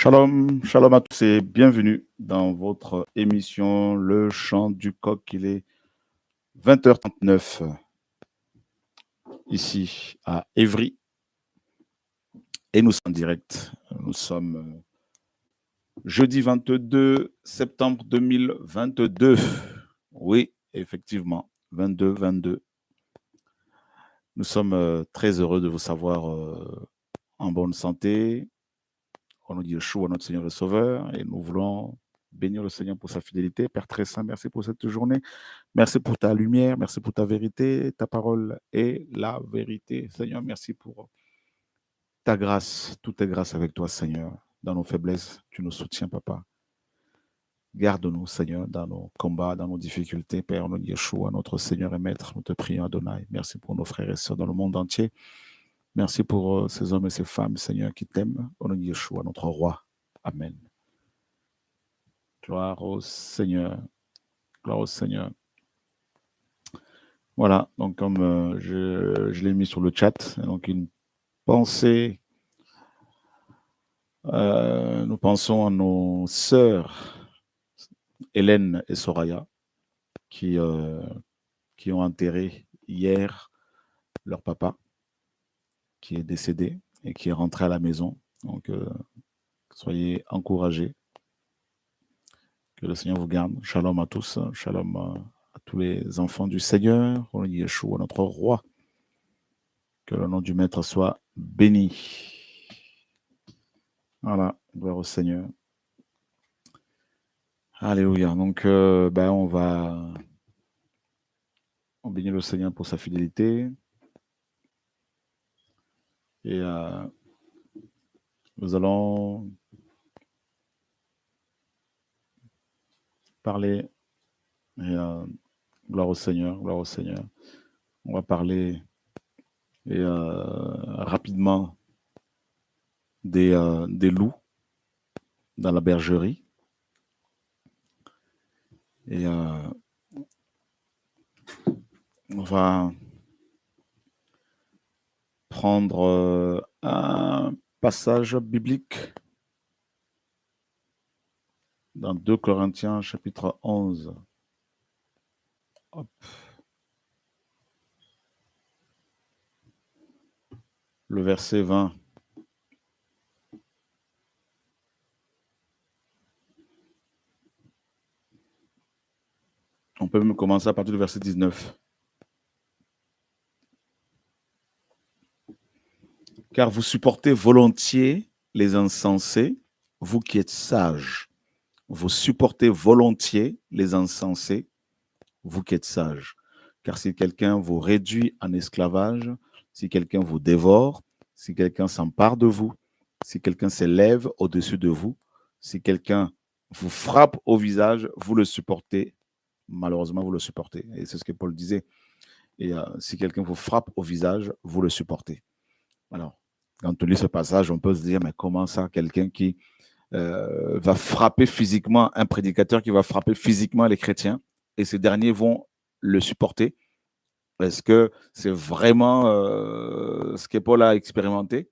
Shalom, shalom à tous et bienvenue dans votre émission Le Chant du Coq. Il est 20h39 ici à Évry et nous sommes en direct. Nous sommes jeudi 22 septembre 2022. Oui, effectivement, 22-22. Nous sommes très heureux de vous savoir en bonne santé. On nous dit Yeshua, notre Seigneur et Sauveur, et nous voulons bénir le Seigneur pour sa fidélité. Père très saint, merci pour cette journée. Merci pour ta lumière, merci pour ta vérité. Ta parole est la vérité. Seigneur, merci pour ta grâce. Tout est grâce avec toi, Seigneur. Dans nos faiblesses, tu nous soutiens, Papa. Garde-nous, Seigneur, dans nos combats, dans nos difficultés. Père, nous Yeshua, notre Seigneur et Maître, nous te prions, Adonai. Merci pour nos frères et sœurs dans le monde entier. Merci pour ces hommes et ces femmes, Seigneur, qui t'aiment. Au nom de Yeshua, notre roi. Amen. Gloire au Seigneur. Gloire au Seigneur. Voilà, donc comme je l'ai mis sur le chat, donc une pensée, nous pensons à nos sœurs Hélène et Soraya qui ont enterré hier leur papa qui est décédé et qui est rentré à la maison. Donc soyez encouragés, que le Seigneur vous garde. Shalom à tous, shalom à tous les enfants du Seigneur, au nom de Yeshua, notre roi. Que le nom du Maître soit béni. Voilà, gloire au Seigneur. Alléluia. Donc, on bénit le Seigneur pour sa fidélité. Et nous allons parler. Et, gloire au Seigneur, gloire au Seigneur. On va parler rapidement des loups dans la bergerie. Et on va prendre un passage biblique dans 2 Corinthiens chapitre 11. Hop. Le verset 20. On peut même commencer à partir du verset 19. Car vous supportez volontiers les insensés, vous qui êtes sages. Vous supportez volontiers les insensés, vous qui êtes sages. Car si quelqu'un vous réduit en esclavage, si quelqu'un vous dévore, si quelqu'un s'empare de vous, si quelqu'un s'élève au-dessus de vous, si quelqu'un vous frappe au visage, vous le supportez. Malheureusement, vous le supportez. Et c'est ce que Paul disait. Et si quelqu'un vous frappe au visage, vous le supportez. Alors, quand on lit ce passage, on peut se dire, mais comment ça, quelqu'un qui va frapper physiquement, un prédicateur qui va frapper physiquement les chrétiens, et ces derniers vont le supporter? Est-ce que c'est vraiment ce que Paul a expérimenté?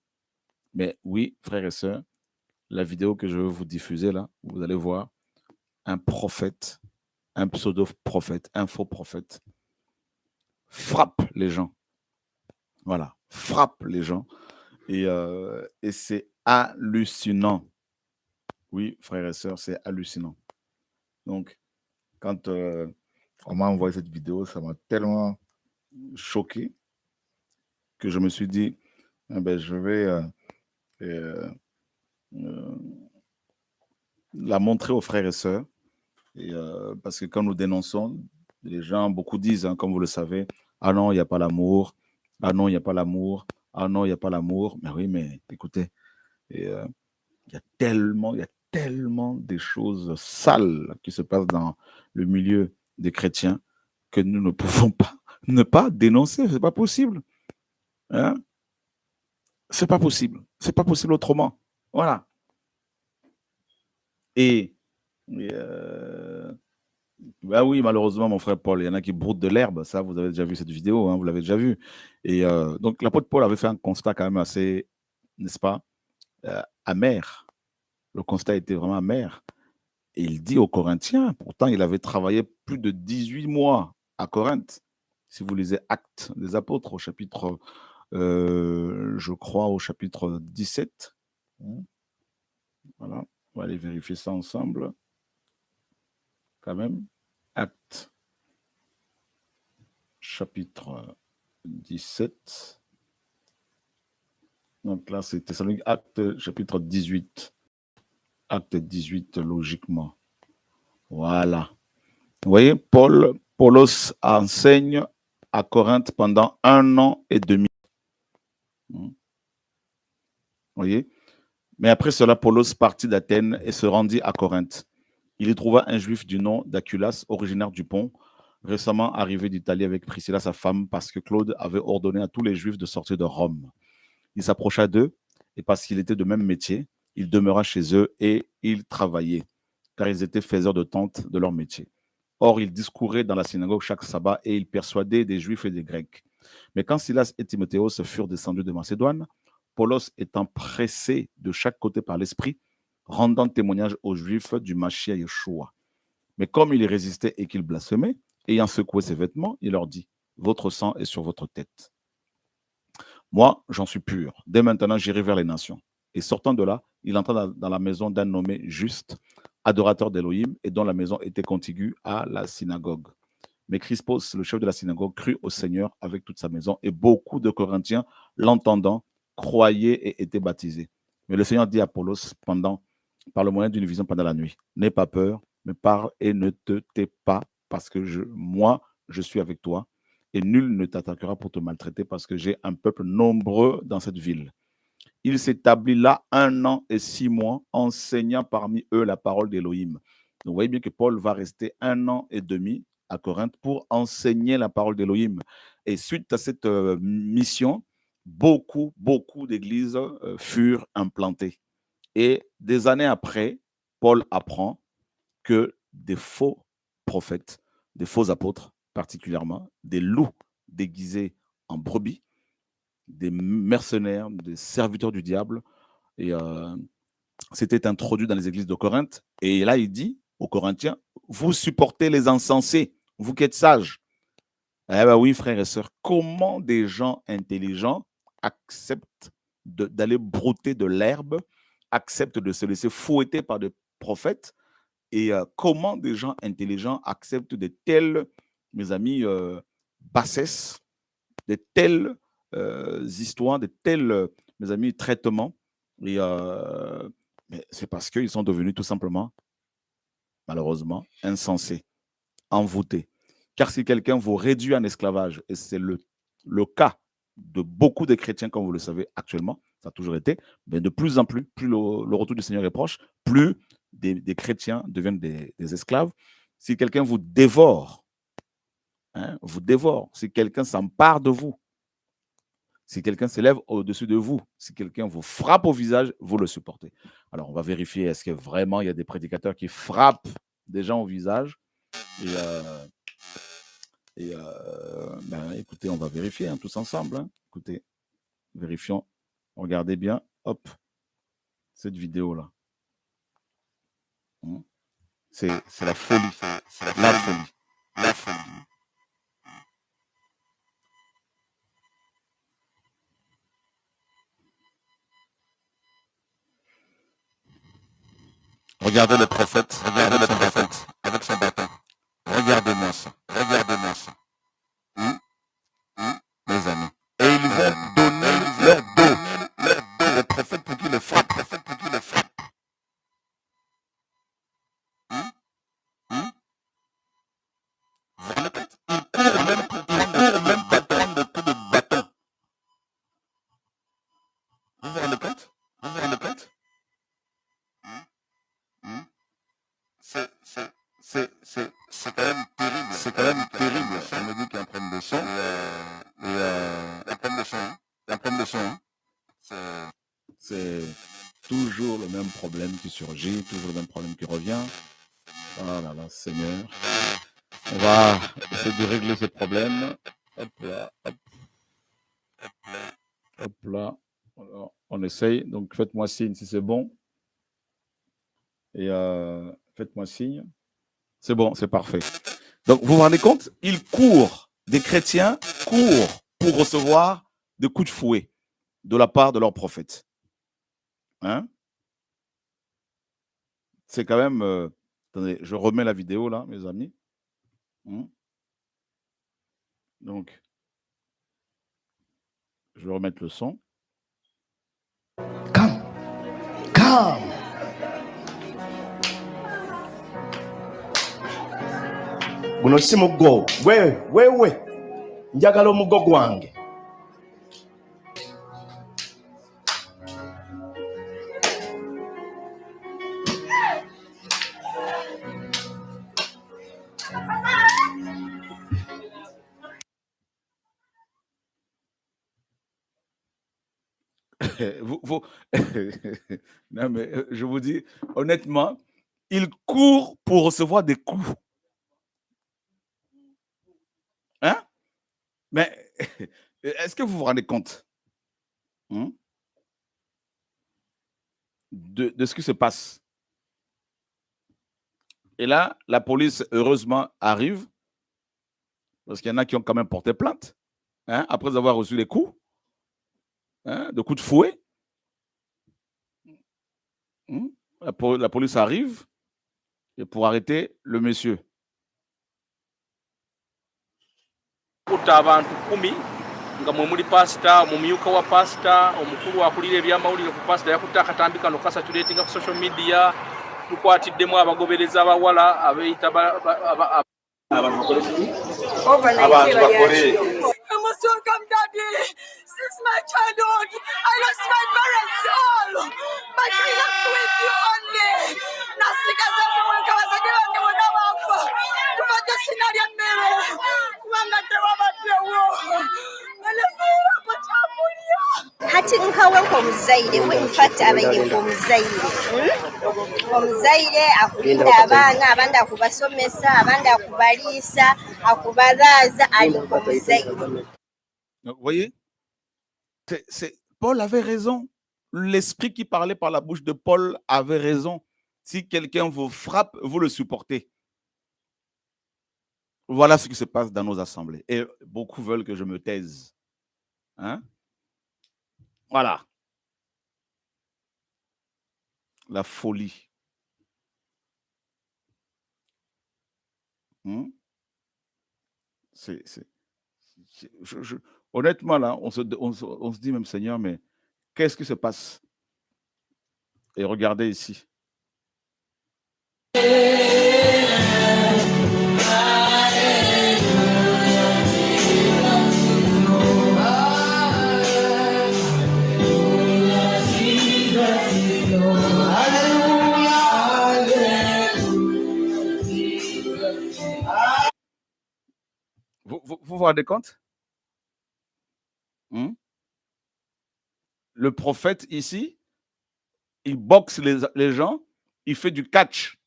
Mais oui, frères et sœurs, la vidéo que je vais vous diffuser là, vous allez voir un prophète, un pseudo-prophète, un faux prophète, frappe les gens. Voilà, frappe les gens. Et c'est hallucinant. Oui, frères et sœurs, c'est hallucinant. Donc, quand on m'a envoyé cette vidéo, ça m'a tellement choqué que je me suis dit, je vais la montrer aux frères et sœurs. Et, parce que quand nous dénonçons, les gens, beaucoup disent, comme vous le savez, ah non, il n'y a pas l'amour, ah non, il n'y a pas l'amour, ah non, il n'y a pas l'amour. Mais oui, mais écoutez, il y a tellement de choses sales qui se passent dans le milieu des chrétiens que nous ne pouvons pas ne pas dénoncer. C'est pas possible. Hein? C'est pas possible. C'est pas possible autrement. Voilà. Et oui, malheureusement, mon frère Paul, il y en a qui broutent de l'herbe. Ça, vous avez déjà vu cette vidéo, vous l'avez déjà vu. Et donc, l'apôtre Paul avait fait un constat quand même assez, n'est-ce pas, amer le constat était vraiment amer. Et il dit aux Corinthiens, pourtant il avait travaillé plus de 18 mois à Corinthe. Si vous lisez Actes des Apôtres au chapitre, je crois au chapitre 17. Voilà, on va aller vérifier ça ensemble. Quand même, Actes, chapitre 17. Donc là, c'est Thessalonique, Actes, chapitre 18. Acte 18, logiquement. Voilà. Vous voyez, Paulos enseigne à Corinthe pendant 1 an et demi. Vous voyez? Mais après cela, Paulos partit d'Athènes et se rendit à Corinthe. Il y trouva un juif du nom d'Aculas, originaire du Pont, récemment arrivé d'Italie avec Priscilla, sa femme, parce que Claude avait ordonné à tous les juifs de sortir de Rome. Il s'approcha d'eux, et parce qu'il était de même métier, il demeura chez eux et il travaillait, car ils étaient faiseurs de tentes de leur métier. Or, il discourait dans la synagogue chaque sabbat et il persuadait des Juifs et des Grecs. Mais quand Silas et Timothéos furent descendus de Macédoine, Paulos étant pressé de chaque côté par l'Esprit, rendant témoignage aux Juifs du Mashiach Yeshua. Mais comme il résistait et qu'il blasphémait, ayant secoué ses vêtements, il leur dit, « Votre sang est sur votre tête. Moi, j'en suis pur. Dès maintenant, j'irai vers les nations. » Et sortant de là, il entra dans la maison d'un nommé Juste, adorateur d'Élohim, et dont la maison était contiguë à la synagogue. Mais Crispos, le chef de la synagogue, crut au Seigneur avec toute sa maison, et beaucoup de Corinthiens, l'entendant, croyaient et étaient baptisés. Mais le Seigneur dit à Apollos, par le moyen d'une vision pendant la nuit, « N'aie pas peur, mais parle et ne te tais pas, parce que moi, je suis avec toi, et nul ne t'attaquera pour te maltraiter, parce que j'ai un peuple nombreux dans cette ville. » Il s'établit là 1 an et 6 mois, enseignant parmi eux la parole d'Élohim. Donc, vous voyez bien que Paul va rester 1 an et demi à Corinthe pour enseigner la parole d'Élohim. Et suite à cette mission, beaucoup d'églises furent implantées. Et des années après, Paul apprend que des faux prophètes, des faux apôtres particulièrement, des loups déguisés en brebis, des mercenaires, des serviteurs du diable, et s'était introduit dans les églises de Corinthe. Et là, il dit aux Corinthiens, vous supportez les insensés, vous qui êtes sages. Eh bien oui, frères et sœurs, comment des gens intelligents acceptent d'aller brouter de l'herbe, acceptent de se laisser fouetter par des prophètes, et comment des gens intelligents acceptent de telles, mes amis, bassesses, de telles histoires, de tels, mes amis, traitements. Et c'est parce qu'ils sont devenus tout simplement, malheureusement, insensés, envoûtés. Car si quelqu'un vous réduit en esclavage, et c'est le cas de beaucoup de chrétiens, comme vous le savez actuellement, ça a toujours été, mais de plus en plus, plus le retour du Seigneur est proche, plus des chrétiens deviennent des esclaves. Si quelqu'un vous dévore, si quelqu'un s'empare de vous, si quelqu'un s'élève au-dessus de vous, si quelqu'un vous frappe au visage, vous le supportez. Alors, on va vérifier, est-ce que vraiment il y a des prédicateurs qui frappent des gens au visage? Écoutez, on va vérifier tous ensemble. Écoutez, vérifions. Regardez bien, hop, cette vidéo-là. C'est la folie, c'est la folie, la folie. Regardez le prophète avec son bâton. Regardez-moi ça, regardez-moi ça. Mes amis. Et ils vont donner leur dos au prophète pour qu'il le frappe. Vous vous rendez compte? Ils courent même pour prendre le coup de bâton. Vous vous rendez compte? Vous vous rendez compte? C'est quand même terrible. C'est quand même terrible. On me dit qu'ils en prennent des sons. Ils en prennent des sons. Ils en prennent des sons. C'est toujours le même problème qui surgit, toujours le même problème qui revient. Oh là là, Seigneur. On va essayer de régler ce problème. Hop là, hop. Hop là. Alors, on essaye. Donc, faites-moi signe si c'est bon. Et faites-moi signe. C'est bon, c'est parfait. Donc, vous vous rendez compte? Ils courent, des chrétiens courent pour recevoir des coups de fouet de la part de leur prophète. Hein? C'est quand même... attendez, je remets la vidéo là, mes amis. Donc, je vais remettre le son. Come. Come. Guno si mugo. Wewe. Njagala omugo gwange. Non, mais je vous dis, honnêtement, ils courent pour recevoir des coups. Hein? Mais est-ce que vous vous rendez compte de ce qui se passe? Et là, la police, heureusement, arrive, parce qu'il y en a qui ont quand même porté plainte, après avoir reçu les coups, de coups de fouet. La police arrive et pour arrêter le monsieur. Abantu 10 nga mwe muli pasita omumyuka wa pasita omukulu akulira ebyamawulire ku pasita yakutte akatambi kano kasatulatinga ku social media tukwatiddemu abagobereza abawala abeeyita Since my childhood, I lost my parents all, but I left with you only. Nasika zangu wakawazaji wangu wanawafa. Kumata sinari ya mbele. Kumanga tewa matewo. Nalefura pachamulia. Hati nkawe nkomuzaire we infact abaire nkomuzaire omuzaire akulinda abaana abandi akubasomesa abandi akubaliisa akubalaza ali nkomuzaire. Vous voyez, Paul avait raison. L'esprit qui parlait par la bouche de Paul avait raison. Si quelqu'un vous frappe, vous le supportez. Voilà ce qui se passe dans nos assemblées. Et beaucoup veulent que je me taise. Voilà. La folie. Honnêtement, là, on se dit même, Seigneur, mais qu'est-ce qui se passe? Et regardez ici. Vous vous rendez compte? Le prophète ici, il boxe les gens, il fait du catch.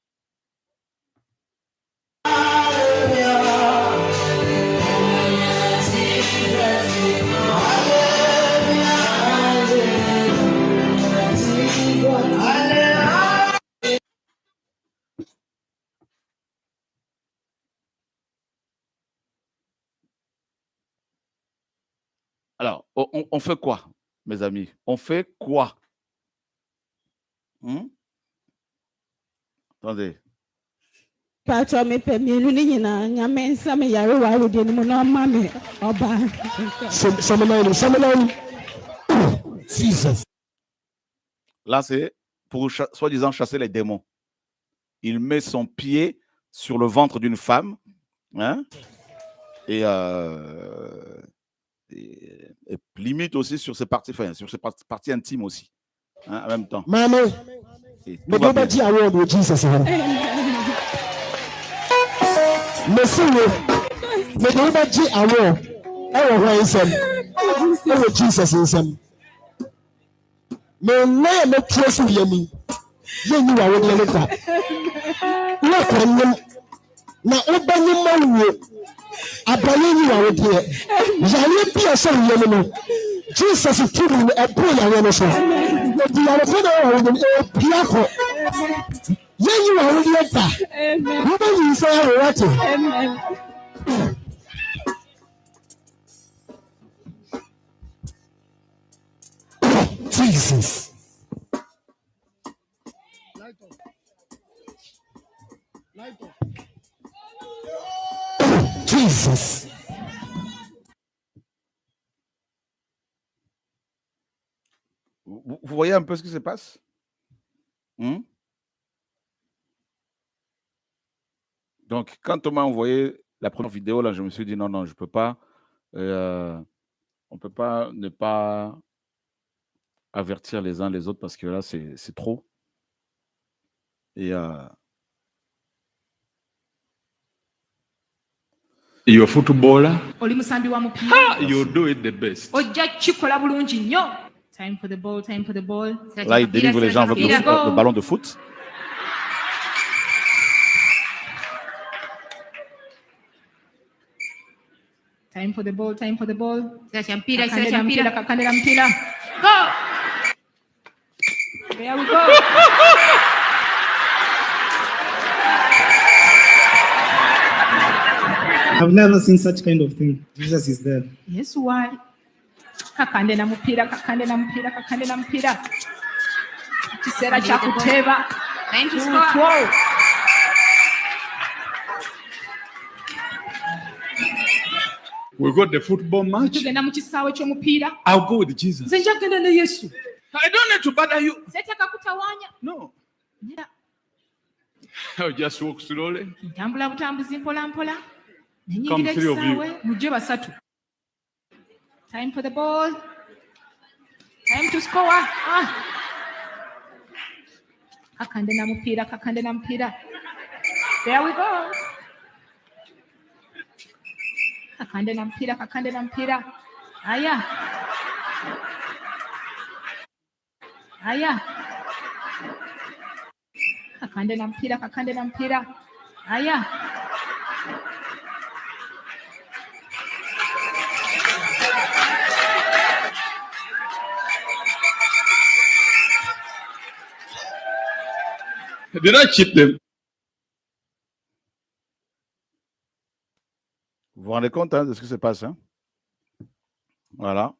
Alors, on fait quoi, mes amis? On fait quoi? Attendez. Là, c'est pour soi-disant chasser les démons. Il met son pied sur le ventre d'une femme, et limite aussi sur ses parties, sur ses parties intimes aussi, en même temps. Maman, mais on va dire à de Jesus. Monsieur, mais on va dire à Jesus in mais là, le pied sur Yemi. Yemi va vous dire ça. Na obanye mawo abanye ni wa wodi yale bia so yele no Jesus tumi e bo yale no so di yale ko na wa wodi e bia ko yenyi wawulieta wabanyisa wate Jesus. Jesus. Vous voyez un peu ce qui se passe? Donc, quand on m'a envoyé la première vidéo, là, je me suis dit non, je ne peux pas. On ne peut pas ne pas avertir les uns les autres parce que là, c'est trop. Et You're a footballer. Oli musambi wa mupiira. You do it the best. Ojja kikola bulungi nnyo. Time for the ball, time for the ball. là, il délivre les gens avec le ballon de foot. Time for the ball, time for the ball. Mpira. Kakandela mpira. Go! There we go. I've never seen such kind of thing. Jesus is there. Yes, why? Kakandela mpira. Kiseera kya kuteeba. Time to score. Wow. We got the football match. Tugenda mu kisaawe ky'omupiira. I'll go with Jesus. Nze nja kugenda ne Yesu. I don't need to bother you. Seeteka kutawaanya. No. Yeah. I'll just walk slowly. Ntambula butambuzi mpola. Come Nenyingira three of you. ekisaawe. Mujje basatu. Time for the ball. Time to score. Kakandela mpira. There we go. Kakandela mpira. Aya. Kakandela mpira. Aya. Did I cheat them? Vous vous rendez compte de ce qui se passe, hein? Voilà.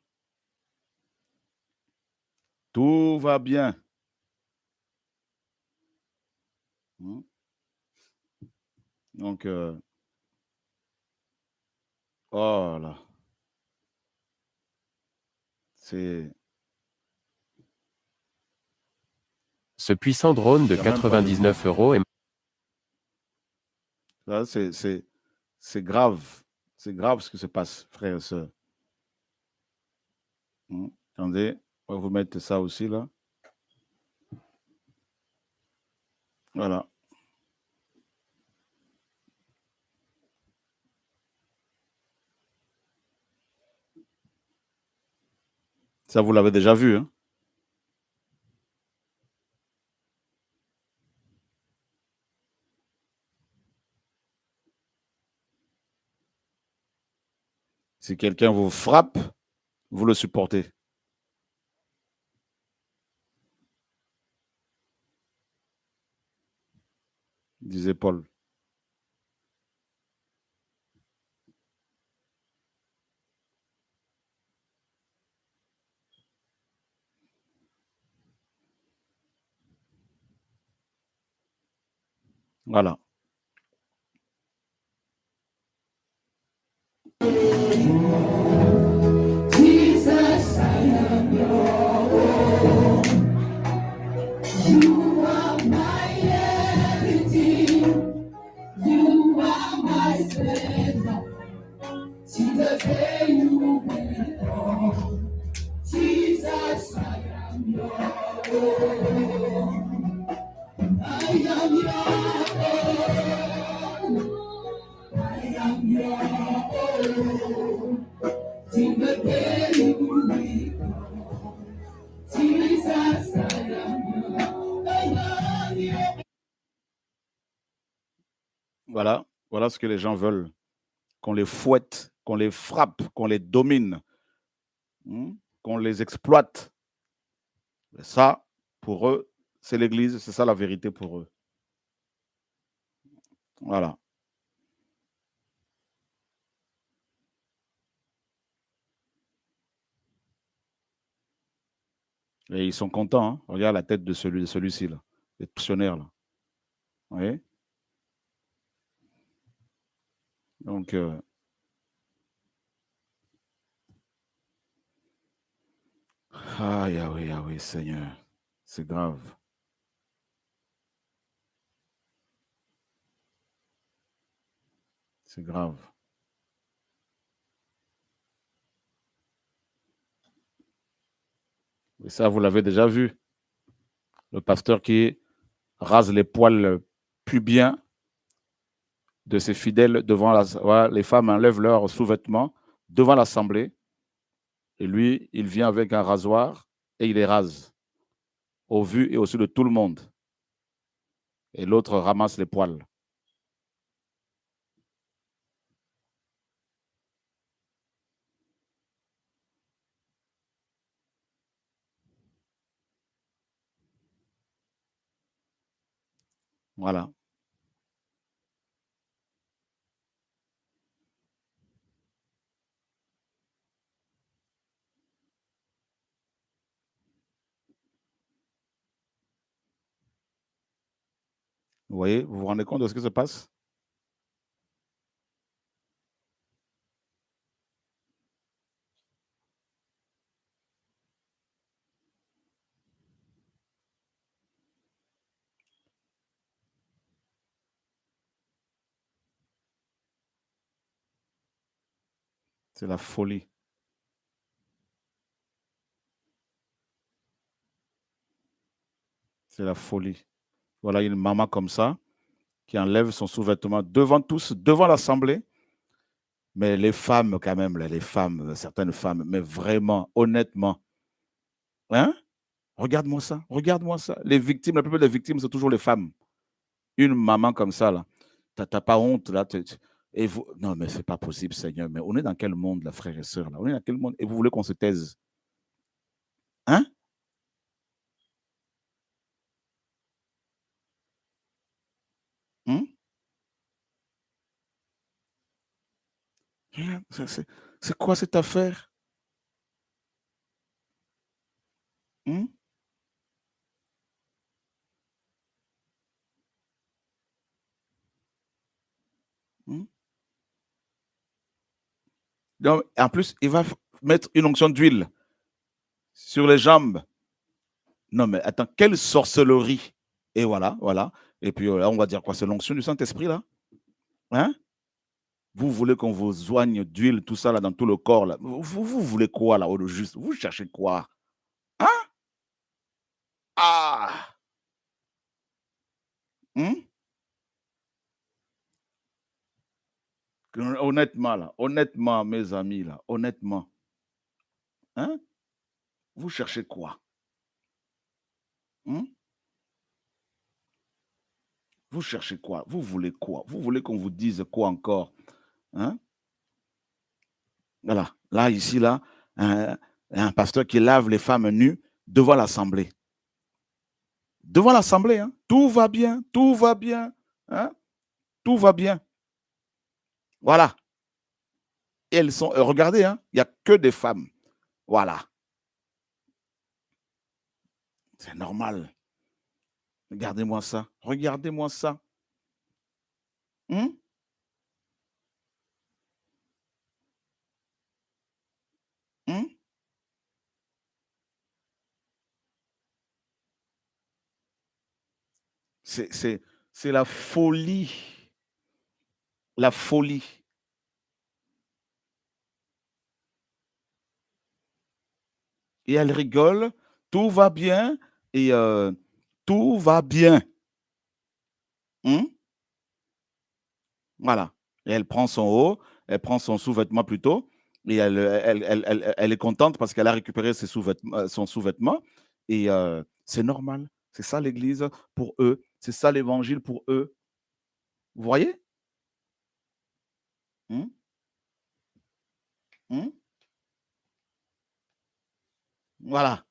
Tout va bien. Donc, oh là. C'est... Ce puissant drone de 99 € est... Là, c'est grave. C'est grave ce qui se passe, frères et sœurs. Attendez, on va vous mettre ça aussi, là. Voilà. Ça, vous l'avez déjà vu, hein? Si quelqu'un vous frappe, vous le supportez. Disait Paul. Voilà. Voilà, voilà ce que les gens veulent. Qu'on les fouette, qu'on les frappe, qu'on les domine, qu'on les exploite. Et ça, pour eux, c'est l'Église, c'est ça la vérité pour eux. Voilà. Et ils sont contents. Hein. Regarde la tête de celui-ci, là. Le pensionnaire, là. Vous voyez? Donc, ah oui, Seigneur. C'est grave. C'est grave. Et ça, vous l'avez déjà vu. Le pasteur qui rase les poils pubiens de ses fidèles devant la... Voilà, les femmes enlèvent leurs sous-vêtements devant l'assemblée. Et lui, il vient avec un rasoir et il les rase au vu et au su de tout le monde. Et l'autre ramasse les poils. Voilà. Vous voyez, vous vous rendez compte de ce qui se passe? C'est la folie. C'est la folie. Voilà une maman comme ça qui enlève son sous-vêtement devant tous, devant l'assemblée. Mais les femmes, quand même, là, les femmes, certaines femmes, mais vraiment, honnêtement, hein? Regarde-moi ça, regarde-moi ça. Les victimes, la plupart des victimes, c'est toujours les femmes. Une maman comme ça, là, t'as pas honte, là. Et vous... Non, mais c'est pas possible, Seigneur. Mais on est dans quel monde, là, frères et sœurs, là? On est dans quel monde? Et vous voulez qu'on se taise? Hein? Hum? C'est quoi cette affaire? Hum? Hum? Donc, en plus, il va mettre une onction d'huile sur les jambes. Non, mais attends, quelle sorcellerie! Et voilà, voilà. Et puis là, on va dire quoi? C'est l'onction du Saint-Esprit, là? Hein? Vous voulez qu'on vous soigne d'huile, tout ça, là, dans tout le corps, là? Vous voulez quoi, là, au juste? Vous cherchez quoi? Hein? Ah! Hum? Honnêtement, là, honnêtement, mes amis, là, honnêtement, hein? Vous cherchez quoi? Hum? Vous cherchez quoi? Vous voulez quoi? Vous voulez qu'on vous dise quoi encore? Hein? Voilà. Là, ici, là, un pasteur qui lave les femmes nues devant l'assemblée. Devant l'assemblée, hein? Tout va bien, tout va bien. Hein? Tout va bien. Voilà. Et elles sont, regardez, hein, il n'y a que des femmes. Voilà. C'est normal. Regardez-moi ça. Regardez-moi ça. Hum? Hum? C'est la folie. La folie. Et elle rigole. Tout va bien. Et tout va bien. Hum? Voilà. Et elle prend son haut, elle prend son sous-vêtement plutôt, et elle est contente parce qu'elle a récupéré son sous-vêtement. Et c'est normal. C'est ça l'Église pour eux. C'est ça l'Évangile pour eux. Vous voyez? Hum? Hum? Voilà.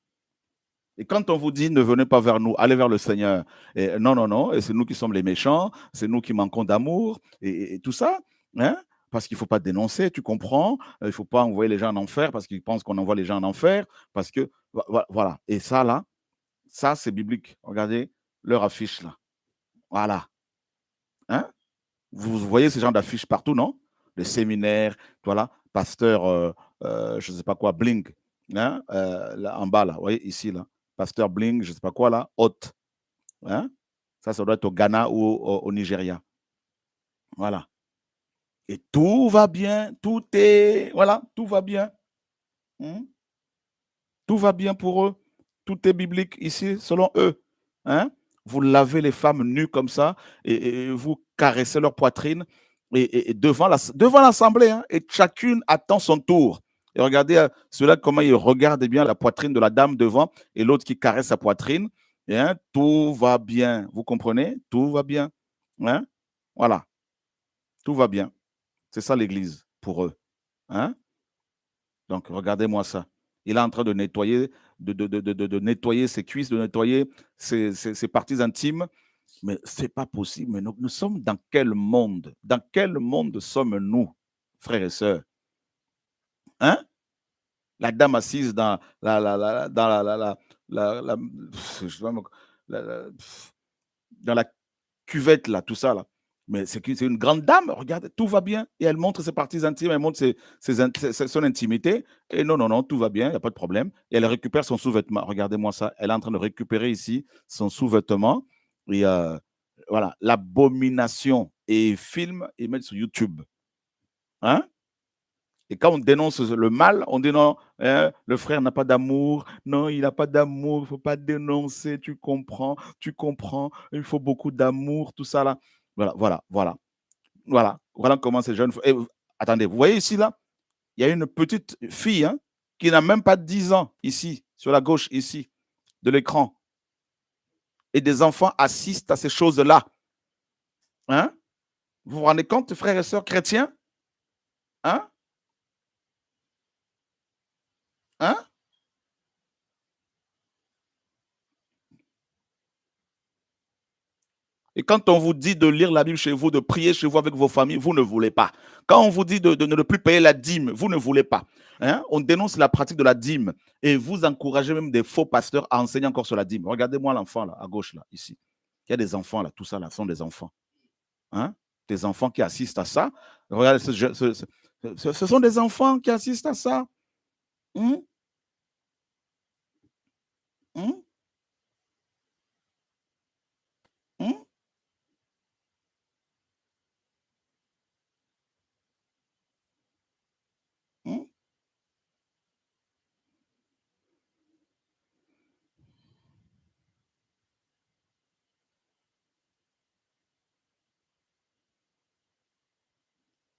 Et quand on vous dit ne venez pas vers nous, allez vers le Seigneur, et non, non, non, et c'est nous qui sommes les méchants, c'est nous qui manquons d'amour, et tout ça, hein, parce qu'il ne faut pas dénoncer, tu comprends, il ne faut pas envoyer les gens en enfer parce qu'ils pensent qu'on envoie les gens en enfer, parce que, voilà. Et ça, là, ça, c'est biblique. Regardez leur affiche, là. Voilà. Hein? Vous voyez ce genre d'affiches partout, non? Les séminaires, voilà, pasteur, je ne sais pas quoi, Bling, hein? Là, en bas, là, vous voyez, ici, là, pasteur Bling, je ne sais pas quoi, là, hôte. Hein? Ça doit être au Ghana ou au Nigeria. Voilà. Et tout va bien, tout est, voilà, tout va bien. Tout va bien pour eux. Tout est biblique ici, selon eux. Hein? Vous lavez les femmes nues comme ça et vous caressez leur poitrine et devant l'assemblée. Hein? Et chacune attend son tour. Et regardez ceux-là, comment ils regardent bien la poitrine de la dame devant et l'autre qui caresse sa poitrine. Et, hein, tout va bien. Vous comprenez? Tout va bien. Hein? Voilà. Tout va bien. C'est ça l'Église pour eux. Hein? Donc, regardez-moi ça. Il est en train de nettoyer, de nettoyer ses cuisses, de nettoyer ses parties intimes. Mais ce n'est pas possible. Mais nous sommes dans quel monde? Dans quel monde sommes-nous, frères et sœurs? Hein? La dame assise dans dans la cuvette, là, tout ça, là. Mais c'est une grande dame, regardez, tout va bien. Et elle montre ses parties intimes, elle montre son intimité. Et non, non, non, tout va bien, il n'y a pas de problème. Et elle récupère son sous-vêtement. Regardez-moi ça. Elle est en train de récupérer ici son sous-vêtement. Et voilà, l'abomination. Et ils filment et ils mettent sur YouTube. Hein? Et quand on dénonce le mal, on dit non, hein, le frère n'a pas d'amour. Non, il n'a pas d'amour, il ne faut pas dénoncer, tu comprends, il faut beaucoup d'amour, tout ça là. Voilà comment ces jeunes... Et, attendez, vous voyez ici là, il y a une petite fille hein, qui n'a même pas 10 ans ici, sur la gauche ici, de l'écran. Et des enfants assistent à ces choses-là. Hein? Vous vous rendez compte, frères et sœurs chrétiens? Hein? Hein? Et quand on vous dit de lire la Bible chez vous, de prier chez vous avec vos familles, vous ne voulez pas. Quand on vous dit de ne plus payer la dîme, vous ne voulez pas. Hein? On dénonce la pratique de la dîme et vous encouragez même des faux pasteurs à enseigner encore sur la dîme. Regardez-moi l'enfant là, à gauche, là, ici. Il y a des enfants là, tout ça là, sont des enfants. Hein? Des enfants qui assistent à ça. Regardez, ce sont des enfants qui assistent à ça.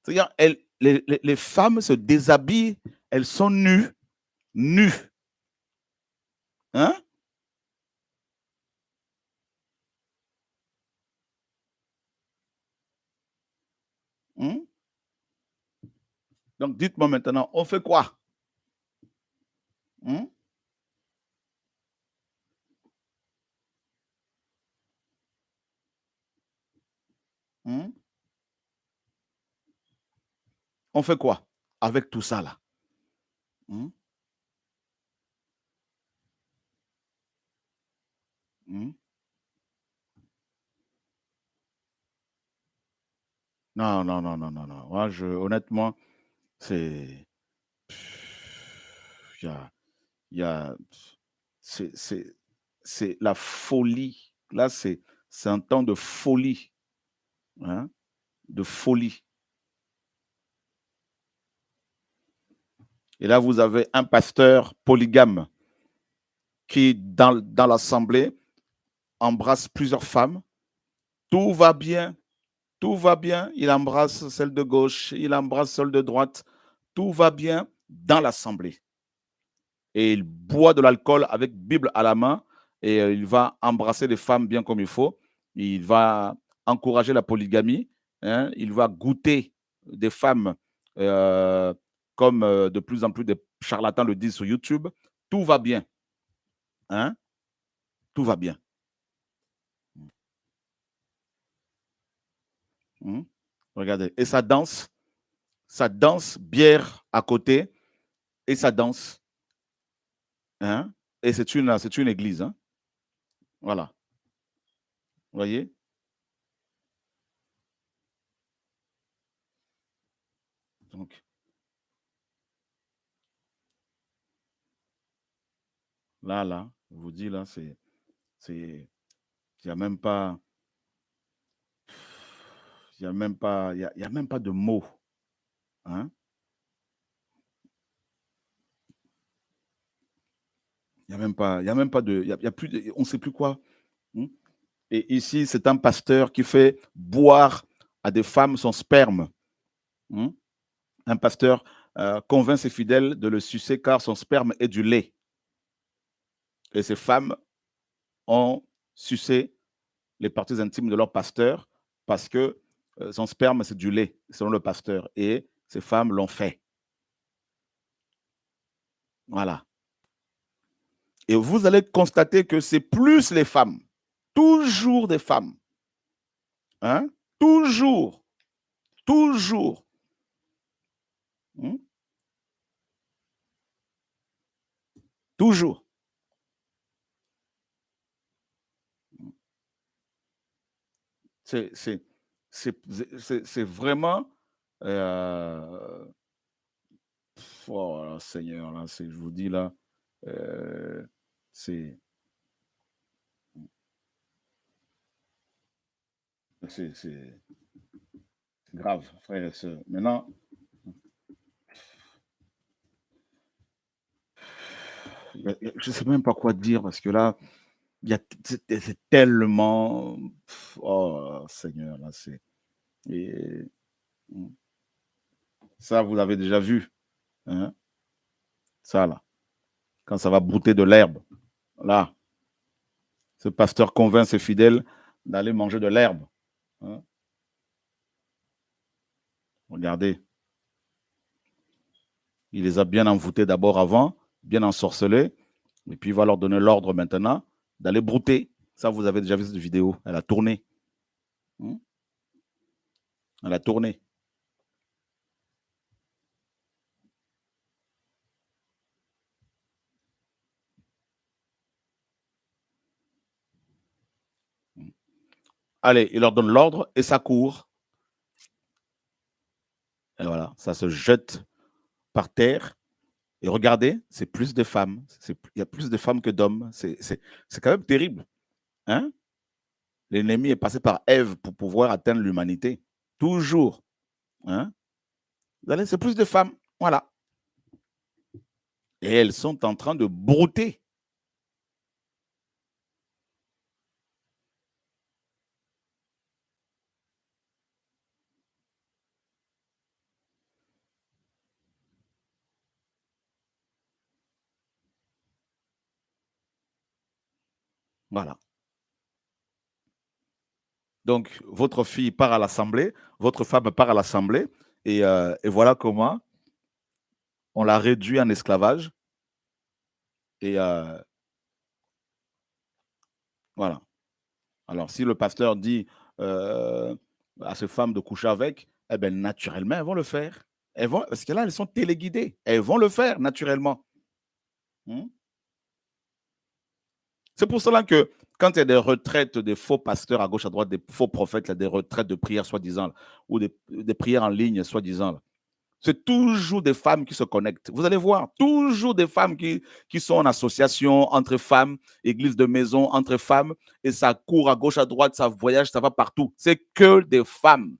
C'est-à-dire, les femmes se déshabillent, elles sont nues. Nues. Hein? Donc, dites-moi maintenant, on fait quoi? On fait quoi avec tout ça là? Non, non, non, non, non, non. Moi, honnêtement, c'est... C'est la folie. Là, c'est un temps de folie. Hein? De folie. Et là, vous avez un pasteur polygame qui, dans l'assemblée, embrasse plusieurs femmes. Tout va bien. Tout va bien. Il embrasse celle de gauche, il embrasse celle de droite. Tout va bien dans l'assemblée. Et il boit de l'alcool avec Bible à la main et il va embrasser les femmes bien comme il faut. Il va encourager la polygamie. Hein? Il va goûter des femmes comme de plus en plus de charlatans le disent sur YouTube. Tout va bien. Hein? Tout va bien. Regardez. Et ça danse bière à côté, et ça danse. Hein? Et c'est une église. Hein? Voilà. Vous voyez? Donc, là, je vous dis, là, il n'y a même pas, il y a même pas de mots. Hein? Il n'y a même pas de, il y a plus de, on ne sait plus quoi. Et ici, c'est un pasteur qui fait boire à des femmes son sperme. Un pasteur convainc ses fidèles de le sucer car son sperme est du lait. Et ces femmes ont sucé les parties intimes de leur pasteur parce que son sperme, c'est du lait, selon le pasteur. Et ces femmes l'ont fait. Voilà. Et vous allez constater que c'est plus les femmes. Toujours des femmes. Hein? Toujours. Toujours. Toujours. C'est vraiment oh Seigneur, là, je vous dis là, c'est grave, frères et sœurs. Maintenant, je ne sais même pas quoi dire parce que là, c'est tellement, oh Seigneur, là, ça, vous l'avez déjà vu. Hein? Ça, là. Quand ça va brouter de l'herbe. Là. Ce pasteur convainc ses fidèles d'aller manger de l'herbe. Hein? Regardez. Il les a bien envoûtés d'abord avant, bien ensorcelés. Et puis il va leur donner l'ordre maintenant d'aller brouter. Ça, vous avez déjà vu cette vidéo. Elle a tourné. Elle a tourné. Allez, il leur donne l'ordre et ça court. Et voilà, ça se jette par terre. Et regardez, c'est plus de femmes. Il y a plus de femmes que d'hommes. C'est quand même terrible. Hein? L'ennemi est passé par Ève pour pouvoir atteindre l'humanité. Toujours. Hein? C'est plus de femmes. Voilà. Et elles sont en train de brouter. Voilà. Donc, votre fille part à l'assemblée, votre femme part à l'assemblée, et voilà comment on l'a réduit en esclavage. Et voilà. Alors, si le pasteur dit à ces femmes de coucher avec, eh bien, naturellement, elles vont le faire. Parce que là, elles sont téléguidées. Elles vont le faire naturellement. C'est pour cela que quand il y a des retraites des faux pasteurs à gauche, à droite, des faux prophètes, là, des retraites de prière soi-disant, ou des prières en ligne soi-disant, c'est toujours des femmes qui se connectent. Vous allez voir, toujours des femmes qui sont en association entre femmes, église de maison entre femmes, et ça court à gauche, à droite, ça voyage, ça va partout. C'est que des femmes.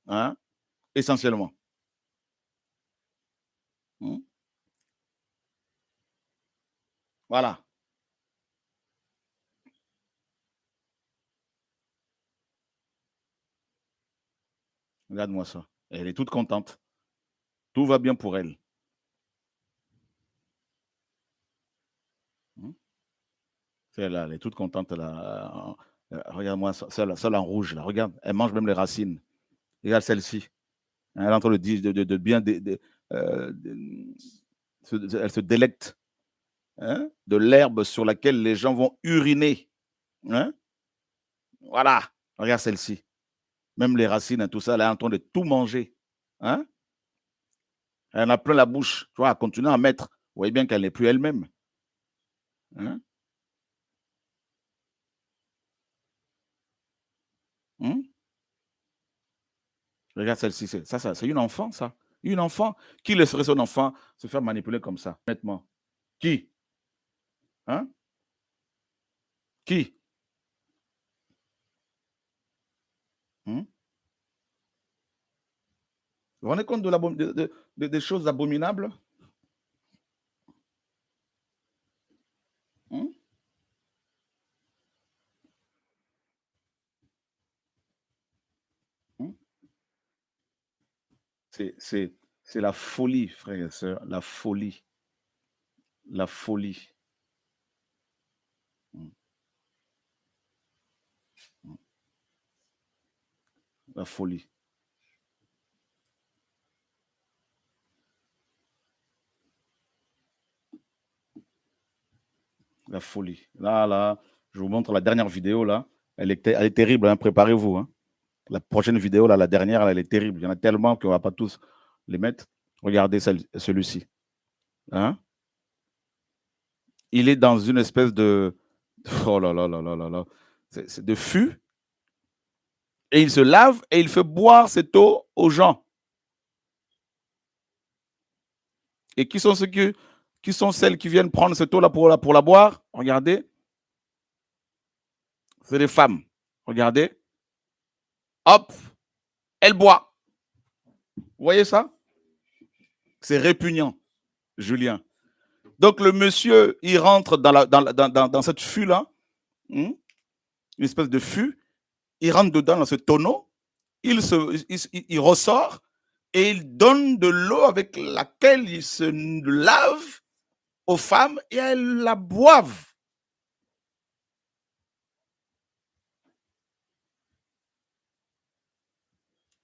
Hein? Essentiellement. Voilà. Regarde-moi ça. Elle est toute contente. Tout va bien pour elle. Celle-là, elle est toute contente. Regarde-moi ça, celle en rouge. Là. Regarde, elle mange même les racines. Regarde celle-ci. Elle est en train de dire de bien... elle se délecte. hein, de l'herbe sur laquelle les gens vont uriner. Hein? Voilà, regarde celle-ci. Même les racines et tout ça, elle est en train de tout manger. Hein? Elle en a plein la bouche. Tu vois, elle continue à mettre. Vous voyez bien qu'elle n'est plus elle-même. Hein? Regarde celle-ci. Ça, c'est une enfant, ça. Une enfant. Qui laisserait son enfant se faire manipuler comme ça, honnêtement? Qui? Hein? Qui? Vous vous rendez compte des choses abominables? C'est la folie, frères et sœurs, la folie. La folie. La folie. La folie. Là, je vous montre la dernière vidéo, là. Elle est terrible, hein, préparez-vous. Hein. La prochaine vidéo, là, la dernière, elle est terrible. Il y en a tellement qu'on ne va pas tous les mettre. Regardez celui-ci. Hein? Il est dans une espèce de... Oh là là là là là là. C'est de fût. Et il se lave et il fait boire cette eau aux gens. Et qui sont celles qui viennent prendre cette eau-là pour la boire? Regardez. C'est des femmes. Regardez. Hop. Elle boit. Vous voyez ça? C'est répugnant, Julien. Donc, le monsieur, il rentre dans cette fût-là, une espèce de fût. Il rentre dedans dans ce tonneau. Il ressort et il donne de l'eau avec laquelle il se lave aux femmes et elles la boivent.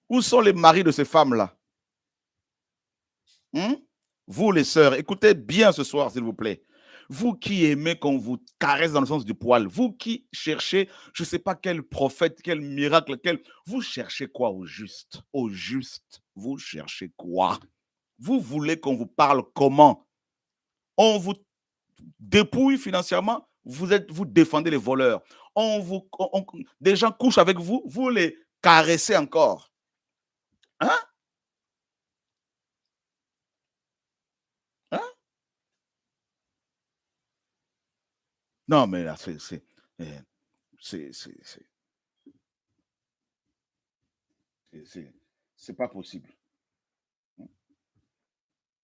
Où sont les maris de ces femmes-là? Vous, les sœurs, écoutez bien ce soir, s'il vous plaît. Vous qui aimez qu'on vous caresse dans le sens du poil, vous qui cherchez, je ne sais pas quel prophète, quel miracle, vous cherchez quoi au juste? Au juste, vous cherchez quoi? Vous voulez qu'on vous parle comment? On vous dépouille financièrement, vous défendez les voleurs. Des gens couchent avec vous, vous les caressez encore. Hein? Hein? Non, mais là, c'est pas possible.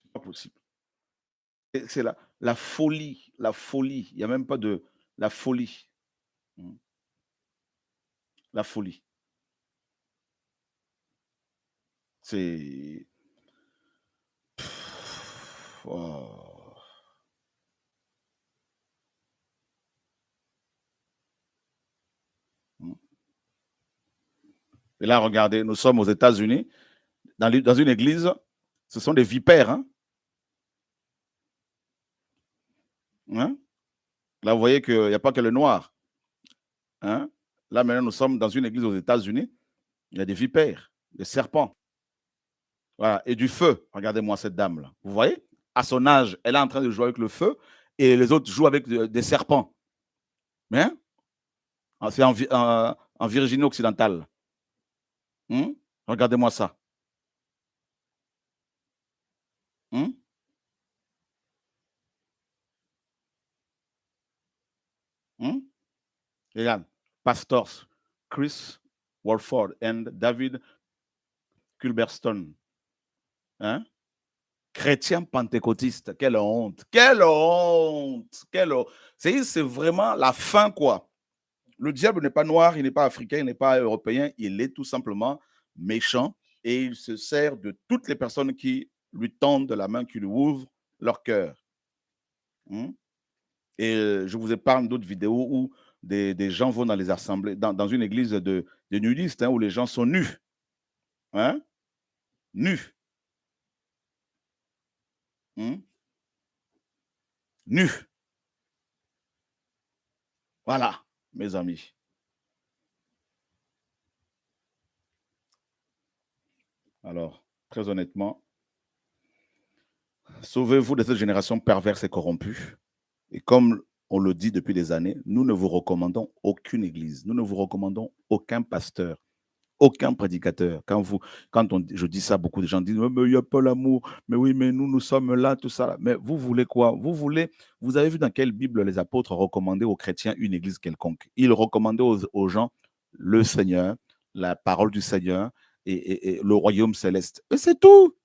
C'est pas possible. C'est la folie, la folie. Il n'y a même pas de... La folie. La folie. C'est... Oh. Et là, regardez, nous sommes aux États-Unis, dans une église, ce sont des vipères. Hein? Hein? Là, vous voyez qu'il n'y a pas que le noir. Hein? Là, maintenant, nous sommes dans une église aux États-Unis, il y a des vipères, des serpents. Voilà, et du feu. Regardez-moi cette dame-là. Vous voyez? À son âge, elle est en train de jouer avec le feu et les autres jouent avec des serpents. Hein? C'est en Virginie occidentale. Regardez-moi ça. Regarde, pastors Chris Walford and David Culberstone. Hein? Chrétiens pentecôtistes, quelle honte, quelle honte, quelle honte. C'est vraiment la fin, quoi. Le diable n'est pas noir, il n'est pas africain, il n'est pas européen, il est tout simplement méchant et il se sert de toutes les personnes qui lui tendent la main, qui lui ouvrent leur cœur. Et je vous épargne d'autres vidéos où des gens vont dans les assemblées, dans une église de nudistes, où les gens sont nus. Hein? Nus. Nus. Voilà, mes amis. Alors, très honnêtement, sauvez-vous de cette génération perverse et corrompue. Et comme on le dit depuis des années, nous ne vous recommandons aucune église. Nous ne vous recommandons aucun pasteur, aucun prédicateur. Je dis ça, beaucoup de gens disent, mais il n'y a pas l'amour. Mais oui, mais nous sommes là, tout ça. Mais vous voulez quoi? Vous avez vu dans quelle Bible les apôtres recommandaient aux chrétiens une église quelconque? Ils recommandaient aux gens le Seigneur, la parole du Seigneur et le royaume céleste. Et c'est tout.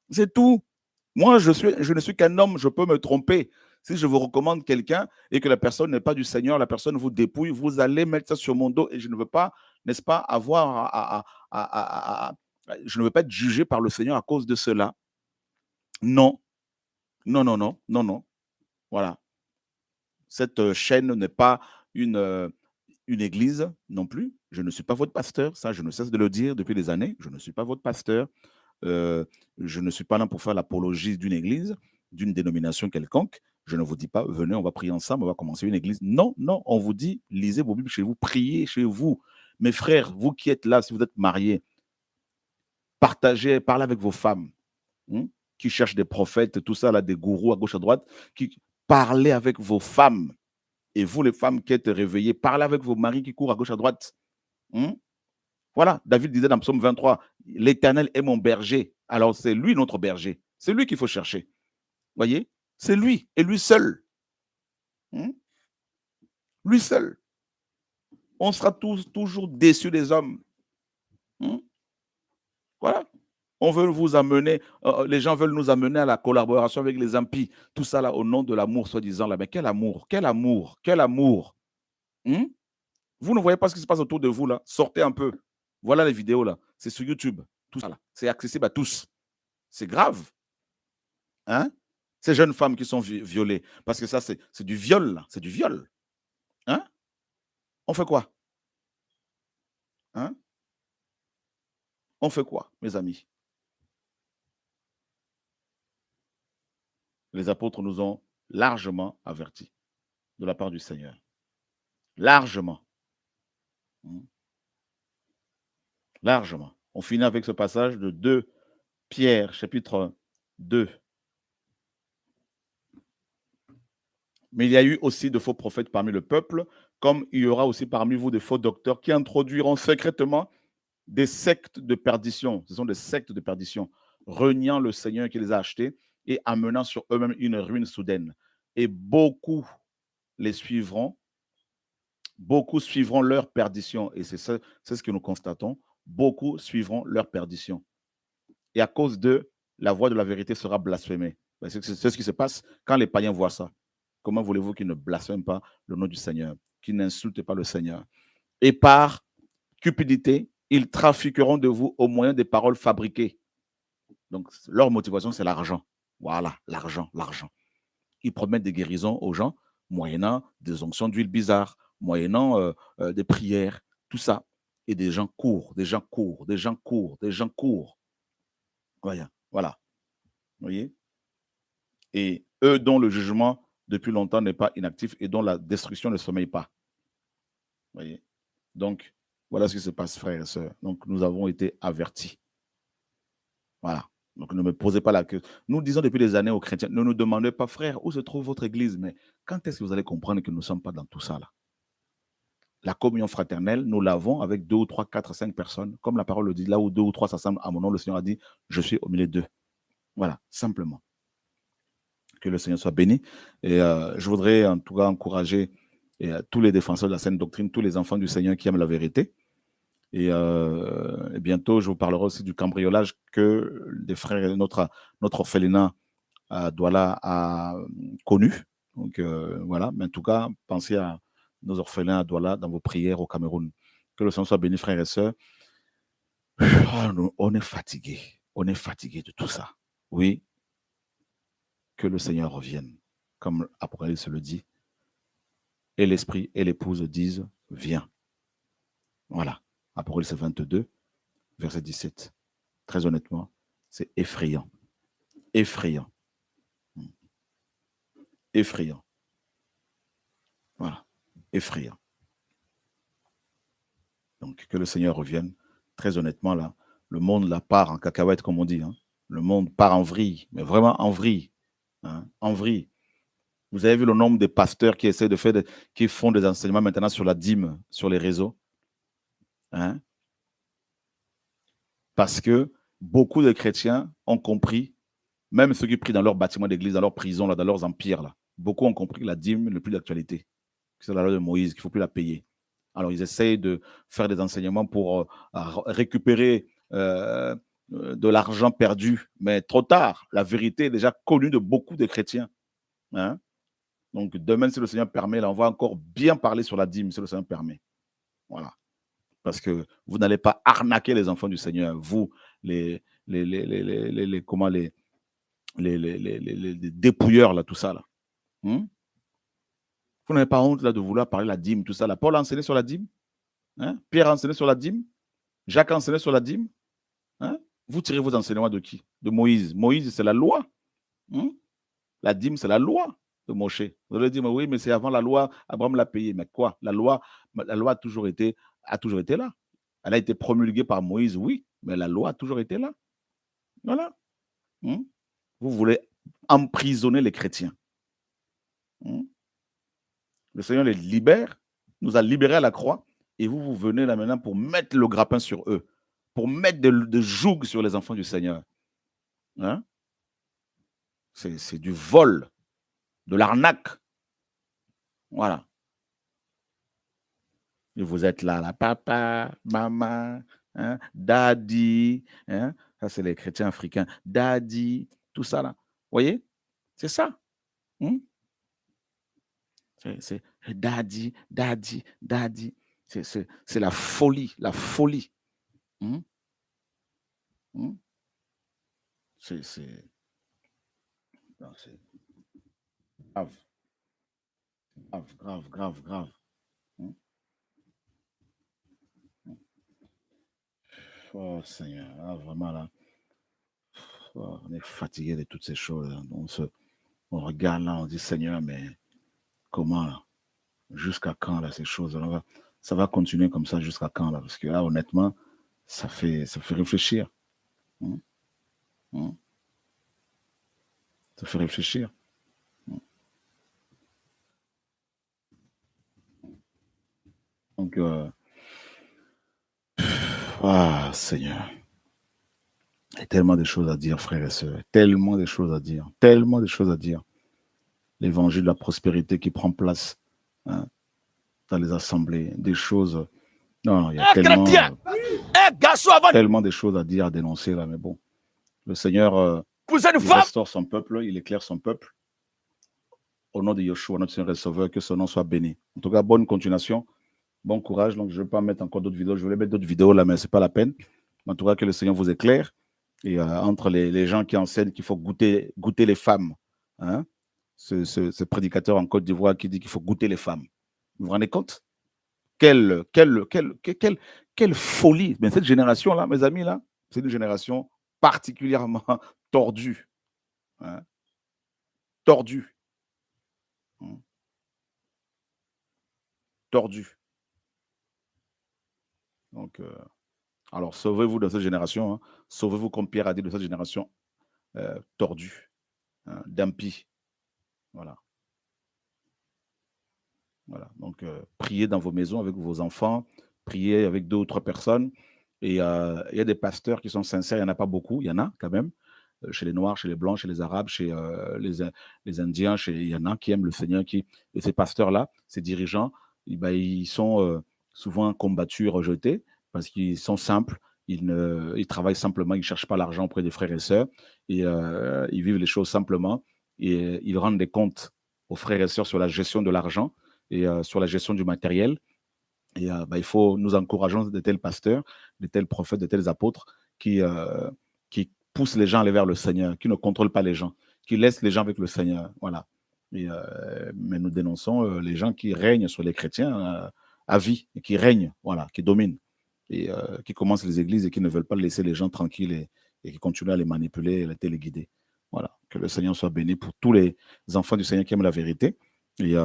C'est tout. Moi, je ne suis qu'un homme, je peux me tromper. Si je vous recommande quelqu'un et que la personne n'est pas du Seigneur, la personne vous dépouille, vous allez mettre ça sur mon dos et je ne veux pas, n'est-ce pas, je ne veux pas être jugé par le Seigneur à cause de cela. Non. Non, non, non, non, non. Voilà. Cette chaîne n'est pas une église non plus. Je ne suis pas votre pasteur. Ça, je ne cesse de le dire depuis des années. Je ne suis pas votre pasteur. Je ne suis pas là pour faire l'apologie d'une église, d'une dénomination quelconque. Je ne vous dis pas, venez, on va prier ensemble, on va commencer une église. Non, non, on vous dit, lisez vos Bibles chez vous, priez chez vous. Mes frères, vous qui êtes là, si vous êtes mariés, partagez, parlez avec vos femmes, qui cherchent des prophètes, tout ça, là, des gourous à gauche, à droite, parlez avec vos femmes. Et vous, les femmes qui êtes réveillées, parlez avec vos maris qui courent à gauche, à droite. Voilà, David disait dans Psaume 23, l'Éternel est mon berger. Alors, c'est lui notre berger. C'est lui qu'il faut chercher. Voyez? C'est lui et lui seul. Lui seul. On sera toujours déçus des hommes. Voilà. On veut vous amener, les gens veulent nous amener à la collaboration avec les impies. Tout ça là au nom de l'amour, soi-disant. Là. Mais quel amour? Quel amour? Quel amour? Vous ne voyez pas ce qui se passe autour de vous là? Sortez un peu. Voilà les vidéos là. C'est sur YouTube. Tout ça là. C'est accessible à tous. C'est grave. Hein? Ces jeunes femmes qui sont violées. Parce que ça, c'est du viol, là. C'est du viol. Hein? On fait quoi? Hein? On fait quoi, mes amis? Les apôtres nous ont largement avertis de la part du Seigneur. Largement. Largement. On finit avec ce passage de 2 Pierre, chapitre 2. Mais il y a eu aussi de faux prophètes parmi le peuple, comme il y aura aussi parmi vous de faux docteurs qui introduiront secrètement des sectes de perdition. Ce sont des sectes de perdition, reniant le Seigneur qui les a achetés et amenant sur eux-mêmes une ruine soudaine. Et beaucoup les suivront, beaucoup suivront leur perdition. Et c'est ce que nous constatons. Beaucoup suivront leur perdition. Et à cause d'eux, la voix de la vérité sera blasphémée. C'est ce qui se passe quand les païens voient ça. Comment voulez-vous qu'ils ne blasphèment pas le nom du Seigneur, qu'ils n'insultent pas le Seigneur? Et par cupidité, ils trafiqueront de vous au moyen des paroles fabriquées. Donc, leur motivation, c'est l'argent. Voilà, l'argent, l'argent. Ils promettent des guérisons aux gens, moyennant des onctions d'huile bizarre, moyennant des prières, tout ça. Et des gens courent, des gens courent, des gens courent, des gens courent. Voilà, voilà. Vous voyez? Et eux dont le jugement depuis longtemps n'est pas inactif et dont la destruction ne sommeille pas. Vous voyez? Donc, voilà ce qui se passe, frères et sœurs. Donc, nous avons été avertis. Voilà. Donc, ne me posez pas la question. Nous disons depuis des années aux chrétiens, ne nous demandez pas, frère, où se trouve votre église? Mais quand est-ce que vous allez comprendre que nous ne sommes pas dans tout ça là? La communion fraternelle, nous l'avons avec 2 ou 3, 4, 5 personnes. Comme la parole le dit, là où 2 ou 3 s'assemblent à mon nom, le Seigneur a dit, je suis au milieu d'eux. Voilà, simplement. Que le Seigneur soit béni. Et je voudrais en tout cas encourager tous les défenseurs de la saine doctrine, tous les enfants du Seigneur qui aiment la vérité. Et bientôt, je vous parlerai aussi du cambriolage que des frères, notre orphelinat à Douala a connu. Donc voilà, mais en tout cas, pensez à nos orphelins à Douala dans vos prières au Cameroun. Que le Seigneur soit béni, frères et sœurs. On est fatigué. On est fatigué de tout ça. Oui. Que le Seigneur revienne, comme Apocalypse le dit. Et l'esprit et l'épouse disent, viens. Voilà. Apocalypse 22, verset 17. Très honnêtement, c'est effrayant. Effrayant. Effrayant. Voilà. effrayant. Donc, que le Seigneur revienne. Très honnêtement, là, le monde là, part en cacahuète, comme on dit. Hein. Le monde part en vrille, mais vraiment en vrille. Hein, en vrille. Vous avez vu le nombre de pasteurs qui essaient de faire, qui font des enseignements maintenant sur la dîme, sur les réseaux. Hein? Parce que beaucoup de chrétiens ont compris, même ceux qui prient dans leurs bâtiments d'église, dans leurs prisons, là, dans leurs empires, là, beaucoup ont compris que la dîme n'est plus d'actualité. C'est la loi de Moïse, qu'il ne faut plus la payer. Alors, ils essayent de faire des enseignements pour récupérer de l'argent perdu, mais trop tard. La vérité est déjà connue de beaucoup de chrétiens. Hein? Donc, demain, si le Seigneur permet, là, on va encore bien parler sur la dîme, si le Seigneur permet. Voilà. Parce que vous n'allez pas arnaquer les enfants du Seigneur, vous, les dépouilleurs, là, tout ça, là. Vous n'avez pas honte là, de vouloir parler de la dîme, tout ça. Là. Paul a enseigné sur la dîme. Hein? Pierre a enseigné sur la dîme. Jacques a enseigné sur la dîme. Hein? Vous tirez vos enseignements de qui? De Moïse. Moïse, c'est la loi. La dîme, c'est la loi de Moshe. Vous allez dire, mais oui, mais c'est avant la loi, Abraham l'a payé. Mais quoi? La loi a toujours été là. Elle a été promulguée par Moïse, oui, mais la loi a toujours été là. Voilà. Vous voulez emprisonner les chrétiens. Le Seigneur les libère, nous a libérés à la croix, et vous venez là maintenant pour mettre le grappin sur eux, pour mettre de joug sur les enfants du Seigneur. Hein? C'est du vol, de l'arnaque. Voilà. Et vous êtes là, papa, maman, hein, daddy, hein? Ça c'est les chrétiens africains, daddy, tout ça là. Vous voyez? C'est ça. C'est daddy, daddy, daddy. C'est la folie, la folie. C'est grave. Grave. Oh Seigneur, ah, vraiment là. Oh, on est fatigué de toutes ces choses. On regarde là, on dit Seigneur, mais comment là? Jusqu'à quand là ces choses là? Ça va continuer comme ça jusqu'à quand là? Parce que là, honnêtement, ça fait réfléchir. Ça fait réfléchir. Donc, ah Seigneur, il y a tellement de choses à dire, frères et sœurs, tellement de choses à dire. L'évangile de la prospérité qui prend place dans les assemblées, des choses. Non, il y a tellement de choses à dire, à dénoncer là, mais bon. Le Seigneur il restaure son peuple, il éclaire son peuple. Au nom de Yeshua, notre Seigneur et Sauveur, que son nom soit béni. En tout cas, bonne continuation, bon courage. Donc, je ne vais pas mettre encore d'autres vidéos. Je voulais mettre d'autres vidéos là, mais ce n'est pas la peine. En tout cas, que le Seigneur vous éclaire. Et entre les gens qui enseignent qu'il faut goûter les femmes, hein? Ce prédicateur en Côte d'Ivoire qui dit qu'il faut goûter les femmes. Vous vous rendez compte? Quelle folie. Mais cette génération-là, mes amis, là, c'est une génération particulièrement tordue. Hein? Tordue. Tordue. Donc, alors, sauvez-vous de cette génération. Hein? Sauvez-vous, comme Pierre a dit, de cette génération tordue, hein, d'impies. Voilà. Donc, priez dans vos maisons avec vos enfants, priez avec 2 ou 3 personnes. Et il y a des pasteurs qui sont sincères, il n'y en a pas beaucoup, il y en a quand même, chez les Noirs, chez les Blancs, chez les Arabes, chez les Indiens, il y en a qui aiment le Seigneur. Et ces pasteurs-là, ces dirigeants, ils sont souvent combattus et rejetés parce qu'ils sont simples, ils travaillent simplement, ils ne cherchent pas l'argent auprès des frères et sœurs, et ils vivent les choses simplement, et ils rendent des comptes aux frères et sœurs sur la gestion de l'argent et sur la gestion du matériel. Et il faut nous encourager de tels pasteurs, de tels prophètes, de tels apôtres qui poussent les gens à aller vers le Seigneur, qui ne contrôlent pas les gens, qui laissent les gens avec le Seigneur. Voilà. Mais nous dénonçons les gens qui règnent sur les chrétiens à vie, et qui règnent, voilà, qui dominent, et qui commencent les églises et qui ne veulent pas laisser les gens tranquilles et qui continuent à les manipuler et à les téléguider. Voilà. Que le Seigneur soit béni pour tous les enfants du Seigneur qui aiment la vérité. Et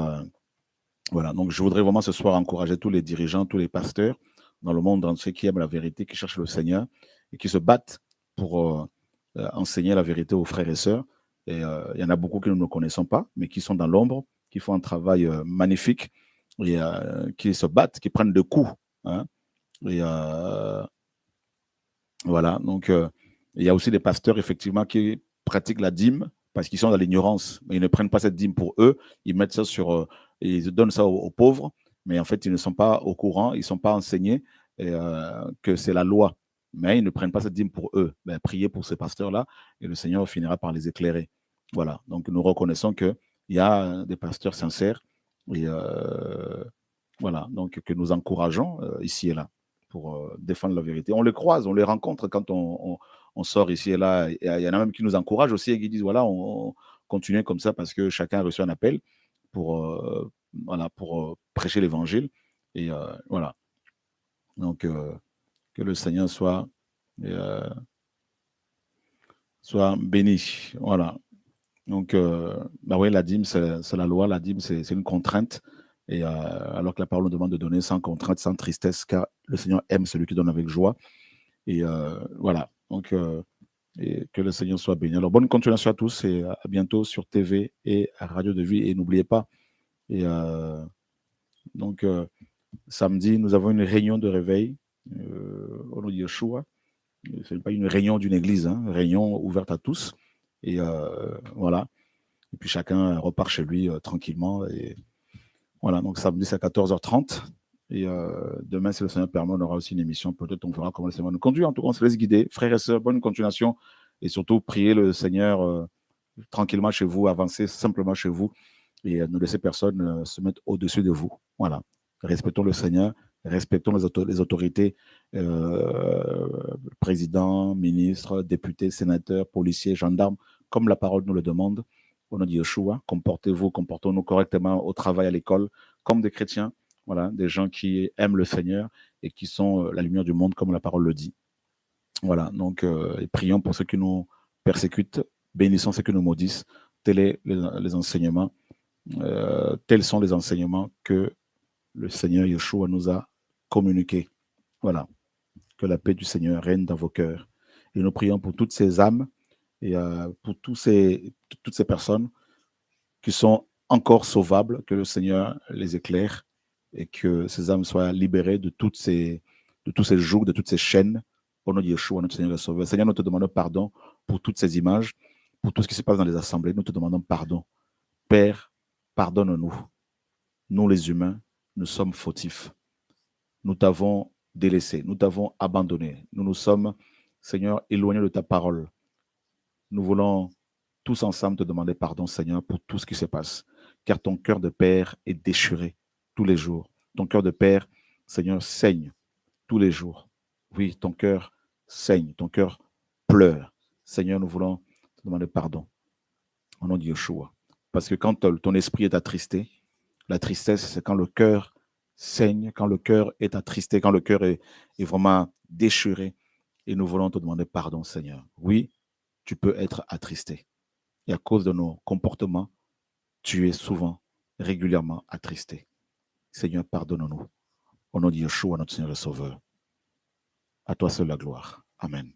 Voilà, donc je voudrais vraiment ce soir encourager tous les dirigeants, tous les pasteurs dans le monde entier qui aiment la vérité, qui cherchent le Seigneur et qui se battent pour enseigner la vérité aux frères et sœurs. Et il y en a beaucoup que nous ne connaissons pas, mais qui sont dans l'ombre, qui font un travail magnifique et qui se battent, qui prennent de coups. Hein. Et voilà, donc il y a aussi des pasteurs effectivement qui pratiquent la dîme parce qu'ils sont dans l'ignorance, mais ils ne prennent pas cette dîme pour eux, ils mettent ça sur, ils donnent ça aux pauvres, mais en fait ils ne sont pas au courant, ils ne sont pas enseignés que c'est la loi, mais ils ne prennent pas cette dîme pour eux. Ben, priez pour ces pasteurs-là et le Seigneur finira par les éclairer. Voilà, donc nous reconnaissons qu'il y a des pasteurs sincères et voilà, donc que nous encourageons ici et là pour défendre la vérité. On les croise, on les rencontre quand on sort ici et là. Il y en a même qui nous encouragent aussi et qui disent, voilà, on continue comme ça parce que chacun a reçu un appel pour, voilà, pour prêcher l'évangile. Et voilà. Donc, que le Seigneur soit béni. Voilà. Donc, bah oui, la dîme, c'est la loi. La dîme, c'est une contrainte. Et alors que la parole nous demande de donner sans contrainte, sans tristesse, car le Seigneur aime celui qui donne avec joie. Et voilà. Donc, et que le Seigneur soit béni. Alors, bonne continuation à tous et à bientôt sur TV et à Radio de Vie. Et n'oubliez pas, et donc, samedi, nous avons une réunion de réveil au nom de Yeshua. Ce n'est pas une réunion d'une église, hein, réunion ouverte à tous. Et voilà. Et puis chacun repart chez lui tranquillement. Et voilà, donc samedi c'est à 14h30. Et demain, si le Seigneur permet, on aura aussi une émission. Peut-être on verra comment le Seigneur nous conduit. En tout cas, on se laisse guider. Frères et sœurs, bonne continuation. Et surtout, priez le Seigneur tranquillement chez vous, avancez simplement chez vous. Et ne laissez personne se mettre au-dessus de vous. Voilà. Respectons le Seigneur, respectons les autorités, présidents, ministres, députés, sénateurs, policiers, gendarmes, comme la parole nous le demande. Au nom de Yeshua, comportons-nous correctement au travail, à l'école, comme des chrétiens, voilà, des gens qui aiment le Seigneur et qui sont la lumière du monde, comme la parole le dit. Voilà, donc, et prions pour ceux qui nous persécutent, bénissons ceux qui nous maudissent. Tels sont les enseignements que le Seigneur Yeshua nous a communiqués. Voilà, que la paix du Seigneur règne dans vos cœurs. Et nous prions pour toutes ces âmes et pour toutes ces personnes qui sont encore sauvables, que le Seigneur les éclaire et que ces âmes soient libérées de tous ces jougs, de toutes ces chaînes, au nom de Yeshua, notre Seigneur et Sauveur. Seigneur, nous te demandons pardon pour toutes ces images, pour tout ce qui se passe dans les assemblées. Nous te demandons pardon. Père, pardonne-nous. Nous, les humains, nous sommes fautifs. Nous t'avons délaissé, nous t'avons abandonné. Nous nous sommes, Seigneur, éloignés de ta parole. Nous voulons tous ensemble te demander pardon, Seigneur, pour tout ce qui se passe. Car ton cœur de père est déchiré tous les jours. Ton cœur de père, Seigneur, saigne tous les jours. Oui, ton cœur saigne, ton cœur pleure. Seigneur, nous voulons te demander pardon au nom de Yeshua. Parce que quand ton esprit est attristé, la tristesse, c'est quand le cœur saigne, quand le cœur est attristé, quand le cœur est vraiment déchiré. Et nous voulons te demander pardon, Seigneur. Oui, tu peux être attristé. Et à cause de nos comportements, tu es souvent, régulièrement attristé. Seigneur, pardonne-nous. Au nom de Yeshua, notre Seigneur et Sauveur. À toi seul la gloire. Amen.